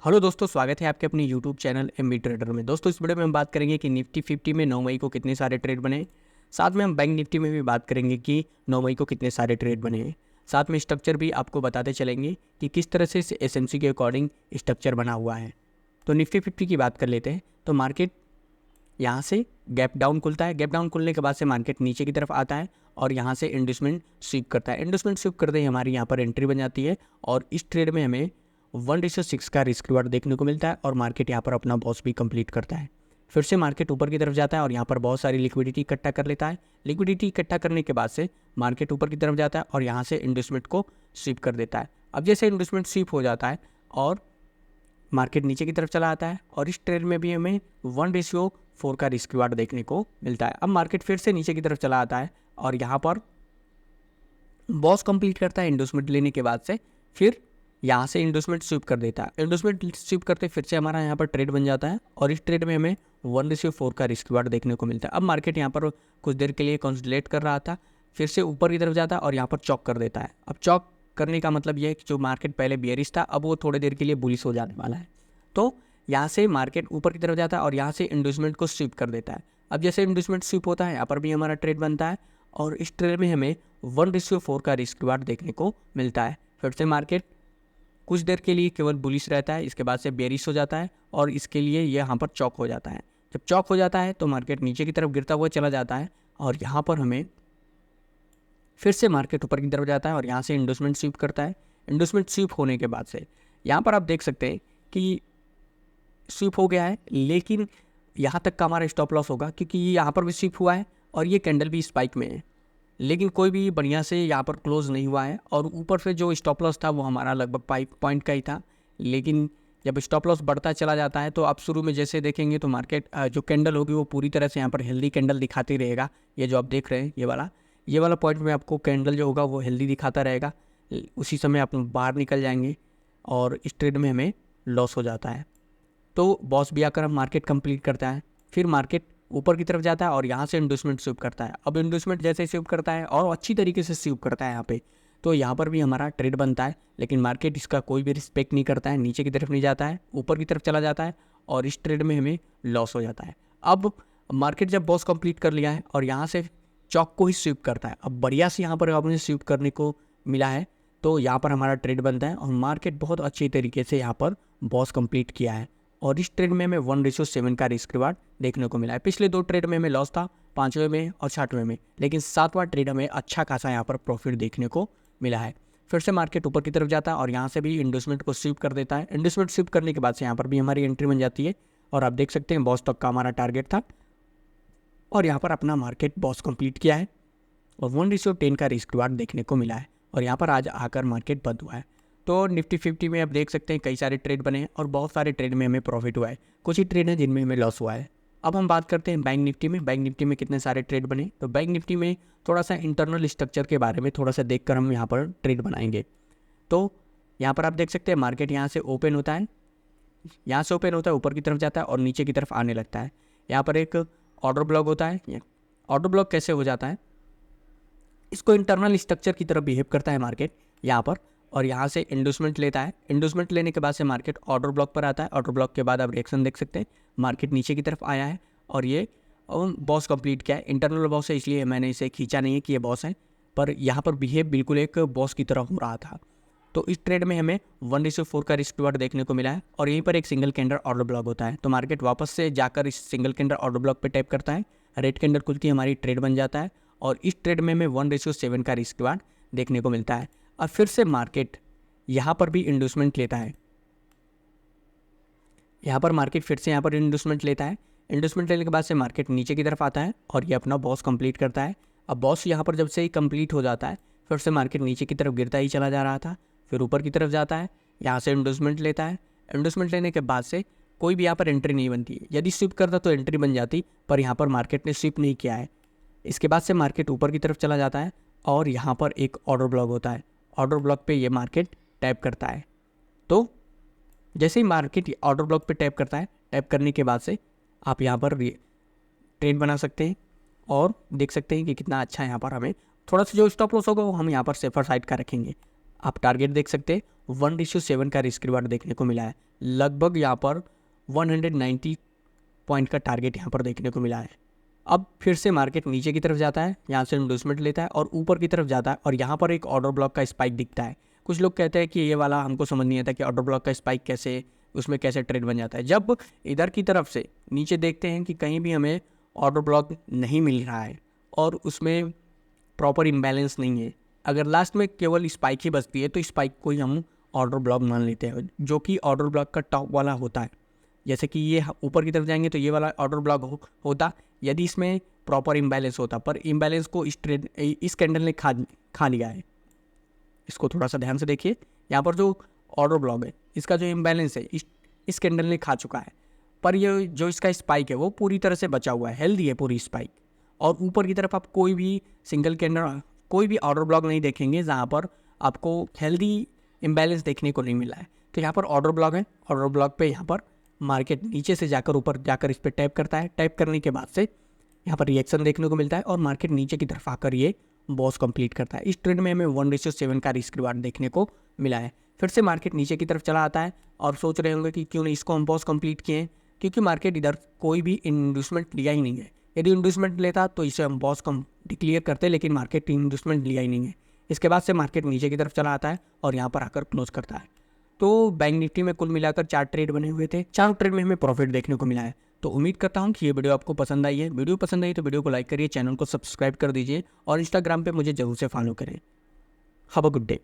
Hello दोस्तों, स्वागत है आपके अपने यूट्यूब चैनल एमबी ट्रेडर में। दोस्तों, इस वीडियो में हम बात करेंगे कि निफ्टी 50 में 9 मई को कितने सारे ट्रेड बने। साथ में हम बैंक निफ्टी में भी बात करेंगे कि 9 मई को कितने सारे ट्रेड बने हैं। साथ में स्ट्रक्चर भी आपको बताते चलेंगे कि किस तरह से एसएमसी के अकॉर्डिंग स्ट्रक्चर बना हुआ है। तो निफ्टी 50 की बात कर लेते हैं। तो मार्केट यहाँ से गैप डाउन खुलता है। गैप डाउन खुलने के बाद से मार्केट नीचे की तरफ आता है और यहाँ से इंड्यूसमेंट स्वीप करता है। इंड्यूसमेंट स्वीप करते ही हमारी यहाँ पर एंट्री बन जाती है और इस ट्रेड में हमें 1:6 का रिस्क रिवार्ड देखने को मिलता है और मार्केट यहाँ पर अपना बॉस भी कंप्लीट करता है। फिर से मार्केट ऊपर की तरफ जाता है और यहाँ पर बहुत सारी लिक्विडिटी इकट्ठा कर लेता है। लिक्विडिटी इकट्ठा करने के बाद से मार्केट ऊपर की तरफ जाता है और यहाँ से इंड्यूसमेंट को स्वीप कर देता है। अब जैसे इंड्यूसमेंट स्वीप हो जाता है और मार्केट नीचे की तरफ चला आता है और इस ट्रेड में भी हमें 1:4 का रिस्क रिवार्ड देखने को मिलता है। अब मार्केट फिर से नीचे की तरफ चला आता है और यहाँ पर बॉस कंप्लीट करता है इंड्यूसमेंट लेने के बाद से। फिर यहाँ से इंड्यूसमेंट स्वीप कर देता है। इंड्यूसमेंट स्वीप करते फिर से हमारा यहाँ पर ट्रेड बन जाता है और इस ट्रेड में हमें 1:4 का रिस्क रिवार्ड देखने को मिलता है। अब मार्केट यहाँ पर कुछ देर के लिए कंसोलिडेट कर रहा था, फिर से ऊपर की तरफ जाता है और यहाँ पर चॉक कर देता है। अब चॉक करने का मतलब ये है कि जो मार्केट पहले बेयरिश था अब वो थोड़ी देर के लिए बुलिश हो जाने वाला है। तो यहाँ से मार्केट ऊपर की तरफ जाता है और यहाँ से इंड्यूसमेंट को स्वीप कर देता है। अब जैसे इंड्यूसमेंट स्वीप होता है यहाँ पर भी हमारा ट्रेड बनता है और इस ट्रेड में हमें 1:4 का रिस्क रिवार्ड देखने को मिलता है। फिर से मार्केट कुछ देर के लिए केवल बुलिश रहता है, इसके बाद से बेरिश हो जाता है और इसके लिए ये यहाँ पर चौक हो जाता है। जब चौक हो जाता है तो मार्केट नीचे की तरफ गिरता हुआ चला जाता है और यहाँ पर हमें फिर से मार्केट ऊपर की तरफ जाता है और यहाँ से इंड्यूसमेंट स्वीप करता है। इंड्यूसमेंट स्वीप होने के बाद से यहाँ पर आप देख सकते हैं कि स्वीप हो गया है, लेकिन यहाँ तक का हमारा स्टॉप लॉस होगा क्योंकि ये यहाँ पर भी स्वीप हुआ है और ये कैंडल भी स्पाइक में है, लेकिन कोई भी बढ़िया से यहाँ पर क्लोज नहीं हुआ है और ऊपर से जो स्टॉप लॉस था वो हमारा लगभग 5 पॉइंट का ही था। लेकिन जब स्टॉप लॉस बढ़ता चला जाता है तो आप शुरू में जैसे देखेंगे तो मार्केट जो कैंडल होगी वो पूरी तरह से यहाँ पर हेल्दी कैंडल दिखाती रहेगा। ये जो आप देख रहे हैं ये वाला पॉइंट में आपको कैंडल जो होगा वो हेल्दी दिखाता रहेगा। उसी समय आप बाहर निकल जाएंगे और इस ट्रेड में हमें लॉस हो जाता है। तो बॉस भी आकर हम मार्केट कंप्लीट करता है। फिर मार्केट ऊपर की तरफ जाता है और यहाँ से इंड्यूसमेंट स्वीप करता है। अब इंड्यूसमेंट जैसे स्वीप करता है और अच्छी तरीके से स्वीप करता है यहाँ पे, तो यहाँ पर भी हमारा ट्रेड बनता है, लेकिन मार्केट इसका कोई भी रिस्पेक्ट नहीं करता है, नीचे की तरफ नहीं जाता है, ऊपर की तरफ चला जाता है और इस ट्रेड में हमें लॉस हो जाता है। अब मार्केट जब बॉस कंप्लीट कर लिया है और यहाँ से चौक को ही स्वीप करता है, अब बढ़िया से यहाँ पर आपने स्वीप करने को मिला है तो यहाँ पर हमारा ट्रेड बनता है और मार्केट बहुत अच्छी तरीके से यहाँ पर बॉस कंप्लीट किया है और इस ट्रेड में हमें 1:7 का रिस्क रिवार्ड देखने को मिला है। पिछले 2 ट्रेड में हमें लॉस था, 5वें में और 6वें में, लेकिन 7वां ट्रेड हमें अच्छा खासा यहाँ पर प्रॉफिट देखने को मिला है। फिर से मार्केट ऊपर की तरफ जाता है और यहाँ से भी इंड्यूसमेंट को स्वीप कर देता है। इंड्यूसमेंट स्वीप करने के बाद से यहाँ पर भी हमारी एंट्री बन जाती है और आप देख सकते हैं बॉस तक का हमारा टारगेट था और यहाँ पर अपना मार्केट बॉस कंप्लीट किया है और 1:10 का रिस्क रिवार्ड देखने को मिला है और यहाँ पर आज आकर मार्केट बंद हुआ है। तो निफ्टी 50 में आप देख सकते हैं कई सारे ट्रेड बने हैं और बहुत सारे ट्रेड में हमें प्रॉफिट हुआ है, कुछ ही ट्रेड हैं जिनमें हमें लॉस हुआ है। अब हम बात करते हैं बैंक निफ्टी में। बैंक निफ्टी में कितने सारे ट्रेड बने, तो बैंक निफ्टी में थोड़ा सा इंटरनल स्ट्रक्चर के बारे में थोड़ा सा देखकर हम यहाँ पर ट्रेड बनाएंगे। तो यहाँ पर आप देख सकते हैं मार्केट यहाँ से ओपन होता है, यहाँ से ओपन होता है, ऊपर की तरफ जाता है और नीचे की तरफ आने लगता है। यहाँ पर एक ऑर्डर ब्लॉक होता है। ऑर्डर ब्लॉक कैसे हो जाता है, इसको इंटरनल स्ट्रक्चर की तरह बिहेव करता है मार्केट यहाँ पर और यहाँ से इंड्यूसमेंट लेता है। इंड्यूसमेंट लेने के बाद से मार्केट ऑर्डर ब्लॉक पर आता है। ऑर्डर ब्लॉक के बाद आप रिएक्शन देख सकते हैं, मार्केट नीचे की तरफ आया है और ये बॉस कंप्लीट किया है। इंटरनल बॉस है इसलिए मैंने इसे खींचा नहीं है कि ये बॉस है, पर यहाँ पर बिहेव बिल्कुल एक बॉस की तरह हो रहा था। तो इस ट्रेड में हमें 1:4 का रिस्क रिवार्ड देखने को मिला है और यहीं पर एक सिंगल कैंडल ऑर्डर ब्लॉक होता है। तो मार्केट वापस से जाकर इस सिंगल कैंडल ऑर्डर ब्लॉक पर टैप करता है, रेड कैंडल खुलती है, हमारी ट्रेड बन जाता है और इस ट्रेड में हमें 1:7 का रिस्क रिवार्ड देखने को मिलता है। और फिर से मार्केट यहाँ पर भी इंड्यूसमेंट लेता है। यहाँ पर मार्केट फिर से यहाँ पर इंड्यूसमेंट लेता है। इंड्यूसमेंट लेने के बाद से मार्केट नीचे की तरफ आता है और ये अपना बॉस कंप्लीट करता है। अब बॉस यहाँ पर जब से ही कंप्लीट हो जाता है फिर से मार्केट नीचे की तरफ गिरता ही चला जा रहा था, फिर ऊपर की तरफ जाता है, यहाँ से इंड्यूसमेंट लेता है। इंड्यूसमेंट लेने के बाद से कोई भी यहाँ पर एंट्री नहीं बनती है, यदि स्विप करता तो एंट्री बन जाती, पर यहाँ पर मार्केट ने स्विप नहीं किया है। इसके बाद से मार्केट ऊपर की तरफ चला जाता है और यहाँ पर एक ऑर्डर ब्लॉक होता है। ऑर्डर ब्लॉक पे ये मार्केट टैप करता है। तो जैसे ही मार्केट ऑर्डर ब्लॉक पे टैप करता है, टैप करने के बाद से आप यहाँ पर ट्रेड बना सकते हैं और देख सकते हैं कि कितना अच्छा यहाँ पर हमें थोड़ा सा जो स्टॉप लॉस होगा वो हम यहाँ पर सेफर साइड का रखेंगे। आप टारगेट देख सकते हैं 1:7 का रिस्क रिवार्ड देखने को मिला है। लगभग यहाँ पर 190 पॉइंट का टारगेट यहाँ पर देखने को मिला है। अब फिर से मार्केट नीचे की तरफ जाता है, यहाँ से इंडोसमेंट लेता है और ऊपर की तरफ जाता है और यहाँ पर एक ऑर्डर ब्लॉक का स्पाइक दिखता है। कुछ लोग कहते हैं कि ये वाला हमको समझ नहीं आता कि ऑर्डर ब्लॉक का स्पाइक कैसे, उसमें कैसे ट्रेड बन जाता है। जब इधर की तरफ से नीचे देखते हैं कि कहीं भी हमें ऑर्डर ब्लॉक नहीं मिल रहा है और उसमें प्रॉपर इम्बैलेंस नहीं है, अगर लास्ट में केवल स्पाइक ही बचती है तो स्पाइक को ही हम ऑर्डर ब्लॉक मान लेते हैं, जो कि ऑर्डर ब्लॉक का टॉप वाला होता है। जैसे कि ये ऊपर की तरफ जाएंगे तो ये वाला ऑर्डर ब्लॉक होता यदि इसमें प्रॉपर इम्बैलेंस होता, पर इम्बैलेंस को इस कैंडल ने खा लिया है। इसको थोड़ा सा ध्यान से देखिए, यहाँ पर जो ऑर्डर ब्लॉक है इसका जो इम्बैलेंस है इस कैंडल ने खा चुका है, पर ये जो इसका स्पाइक है वो पूरी तरह से बचा हुआ है, हेल्दी है पूरी स्पाइक। और ऊपर की तरफ आप कोई भी सिंगल कैंडल, कोई भी ऑर्डर ब्लॉक नहीं देखेंगे जहाँ पर आपको हेल्दी इम्बैलेंस देखने को नहीं मिला है। तो यहाँ पर ऑर्डर ब्लॉक है, ऑर्डर ब्लॉक पे यहाँ पर मार्केट नीचे से जाकर ऊपर जाकर इस पर टैप करता है। टैप करने के बाद से यहाँ पर रिएक्शन देखने को मिलता है और मार्केट नीचे की तरफ आकर ये बॉस कंप्लीट करता है। इस ट्रेड में हमें 1:7 का रिस्क रिवार्ड देखने को मिला है। फिर से मार्केट नीचे की तरफ चला आता है और सोच रहे होंगे कि क्यों नहीं इसको हम बॉस कंप्लीट किए हैं, क्योंकि मार्केट इधर कोई भी इंडस्टमेंट लिया ही नहीं है। यदि इंडस्टमेंट लेता तो इसे हम बॉस कम डिक्लेयर करते, लेकिन मार्केट इंडस्टमेंट लिया ही नहीं है। इसके बाद से मार्केट नीचे की तरफ चला आता है और यहाँ पर आकर क्लोज करता है। तो बैंक निफ्टी में कुल मिलाकर 4 ट्रेड बने हुए थे, 4 ट्रेड में हमें प्रॉफिट देखने को मिला है। तो उम्मीद करता हूँ कि ये वीडियो आपको पसंद आई है। वीडियो पसंद आई तो वीडियो को लाइक करिए, चैनल को सब्सक्राइब कर दीजिए और इंस्टाग्राम पे मुझे जरूर से फॉलो करें। Have a good day.